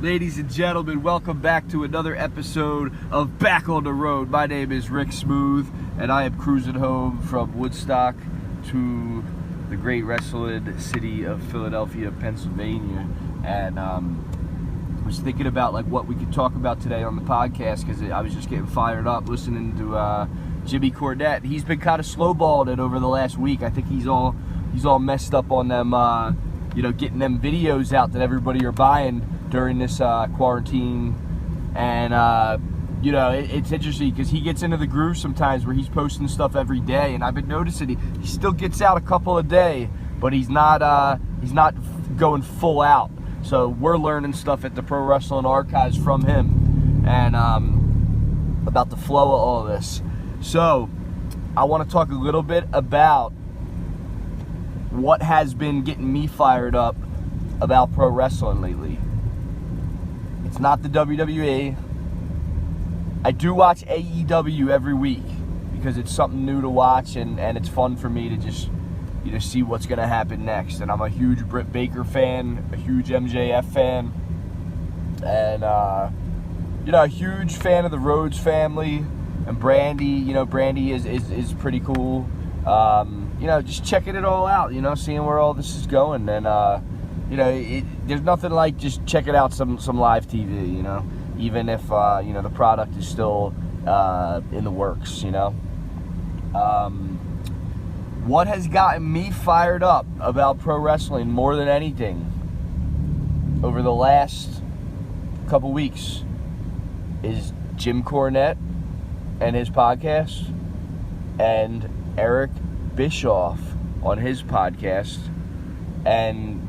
Ladies and gentlemen, welcome back to another episode of Back on the Road. My name is Rick Smooth, and I am cruising home from Woodstock to the great wrestling city of Philadelphia, Pennsylvania. And I was thinking about like what we could talk about today on the podcast because I was just getting fired up listening to Jimmy Cornette. He's been kind of slowballed it over the last week. I think he's all messed up on them, getting them videos out that everybody are buying during this quarantine. And it's interesting because he gets into the groove sometimes where he's posting stuff every day, and I've been noticing he still gets out a couple a day, but he's not going full out. So we're learning stuff at the Pro Wrestling Archives from him, and about the flow of all of this. So I want to talk a little bit about what has been getting me fired up about pro wrestling lately. It's not the WWE. I do watch AEW every week because it's something new to watch, and it's fun for me to just see what's going to happen next. And I'm a huge Britt Baker fan, a huge MJF fan, and a huge fan of the Rhodes family and Brandy. Brandy is pretty cool. Just checking it all out, seeing where all this is going. And there's nothing like just checking out some live TV, even if the product is still in the works. What has gotten me fired up about pro wrestling more than anything over the last couple weeks is Jim Cornette and his podcast, and Eric Bischoff on his podcast. And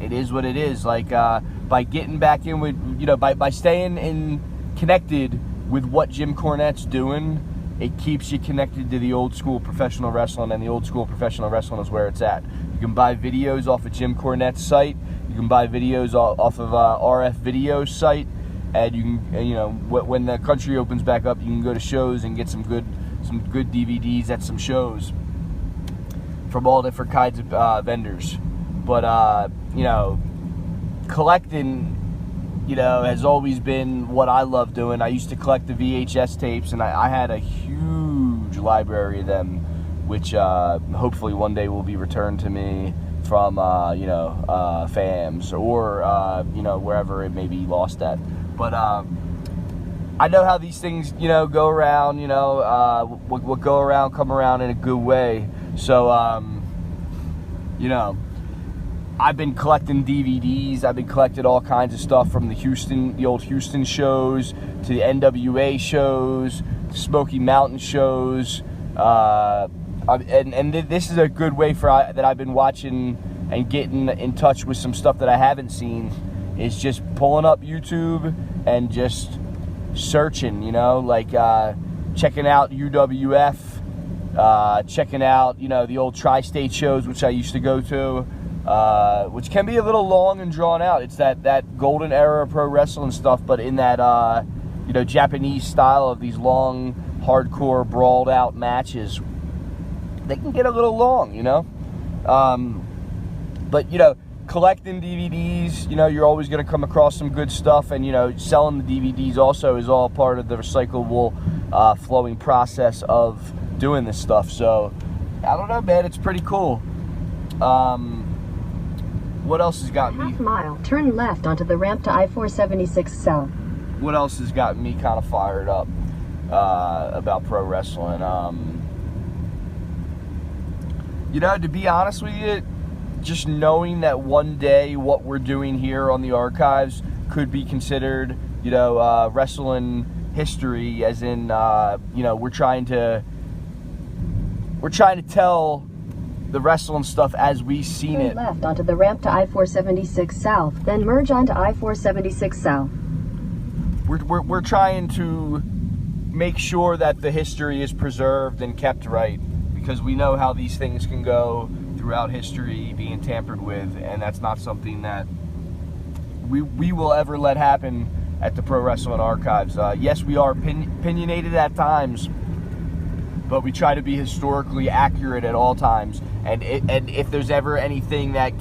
it is what it is. Like by getting back in with by staying connected with what Jim Cornette's doing, it keeps you connected to the old school professional wrestling, and the old school professional wrestling is where it's at. You can buy videos off of Jim Cornette's site. You can buy videos off of RF Video's site, and you can when the country opens back up, you can go to shows and get some good DVDs at some shows from all different kinds of vendors. But collecting has always been what I love doing. I used to collect the VHS tapes, and I had a huge library of them, which hopefully one day will be returned to me from FAMS or wherever it may be lost at. But I know how these things go around. What go around come around in a good way. So I've been collecting DVDs. I've been collecting all kinds of stuff from the old Houston shows to the NWA shows, Smoky Mountain shows, and this is a good way that I've been watching and getting in touch with some stuff that I haven't seen. Is just pulling up YouTube and just searching, checking out UWF, checking out the old tri-state shows, which I used to go to. Which can be a little long and drawn out. It's that golden era of pro wrestling stuff, but in that Japanese style of these long, hardcore, brawled out matches. They can get a little long, but collecting DVDs, you're always going to come across some good stuff, and selling the DVDs also is all part of the recyclable, flowing process of doing this stuff. So I don't know, man, it's pretty cool. What else has got me? Half mile, turn left onto the ramp to I-476 South. What else has got me kind of fired up about pro wrestling? To be honest with you, just knowing that one day what we're doing here on the archives could be considered, wrestling history, as in, we're trying to tell the wrestling stuff as we've seen it. Turn left onto the ramp to I-476 South, then merge onto I-476 South. We're trying to make sure that the history is preserved and kept right, because we know how these things can go throughout history being tampered with, and that's not something that we will ever let happen at the Pro Wrestling Archives. Yes, we are opinionated at times, but we try to be historically accurate at all times. And if there's ever anything that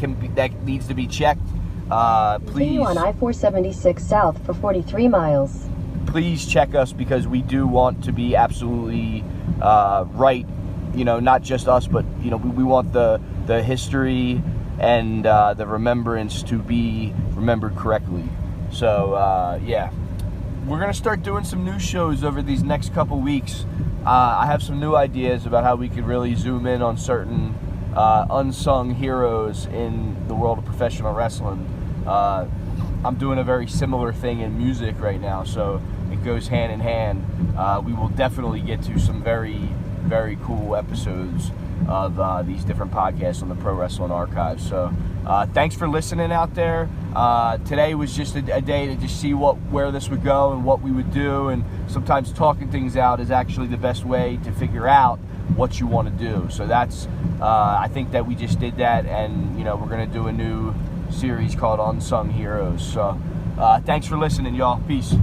needs to be checked, Continue on I-476 south for 43 miles. Please check us, because we do want to be absolutely right. Not just us, but we want the history and the remembrance to be remembered correctly. So yeah, we're gonna start doing some new shows over these next couple weeks. I have some new ideas about how we could really zoom in on certain unsung heroes in the world of professional wrestling. I'm doing a very similar thing in music right now, so it goes hand in hand. We will definitely get to some very, very cool episodes of these different podcasts on the Pro Wrestling Archive. So thanks for listening out there. Today was just a day to just see where this would go and what we would do, and sometimes talking things out is actually the best way to figure out what you want to do. So that's I think that we just did that, and we're going to do a new series called Unsung Heroes. So thanks for listening, y'all. Peace.